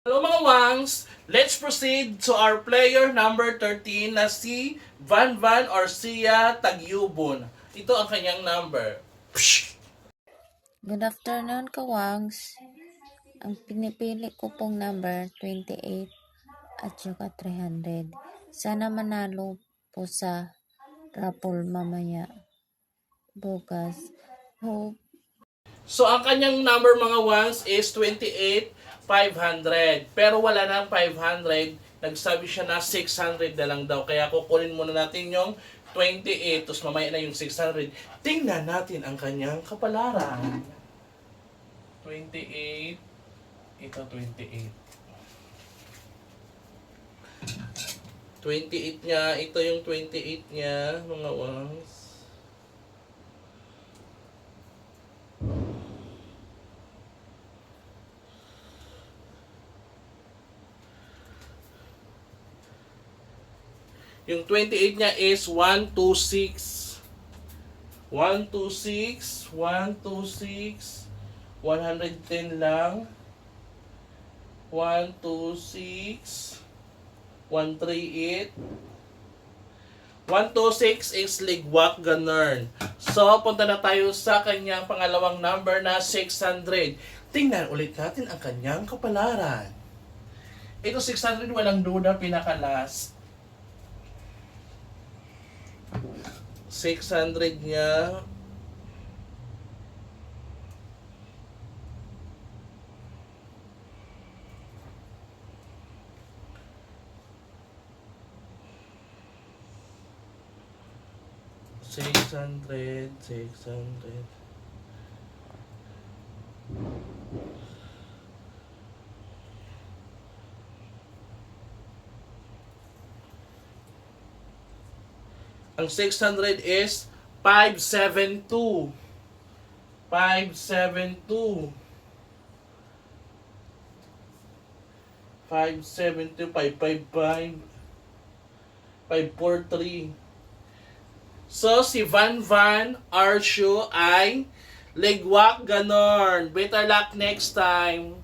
Hello mga Wangs! Let's proceed to our player number 13 na si Van Van or Sia Tagyubon. Ito ang kanyang number. Psh! Good afternoon, Kawangs. Ang pinipili ko pong number 28 at saka 300. Sana manalo po sa raffle mamaya bukas. Hope. So ang kanyang number mga Wangs is 28, 500. Pero wala nang 500. Nagsabi siya na 600 na lang daw. Kaya kukunin muna natin yung 28, tapos mamaya na yung 600. Tingnan natin ang kanyang kapalaran. 28, ito 28. 28 niya, ito yung 28 niya, mga Wangs. Yung 28 niya is 126. 126, 126, 110 lang. 126, 138. 126 is ligwak ganern. So, punta na tayo sa kanyang pangalawang number na 600. Tingnan ulit natin ang kanyang kapalaran. Ito 600, walang duda, pinaka-last. 600 niya. Six hundred. Ang 600 is 572. 572. 572, 555, 543. So, si Van Van Arshu ay ligwak ganon. Better luck next time.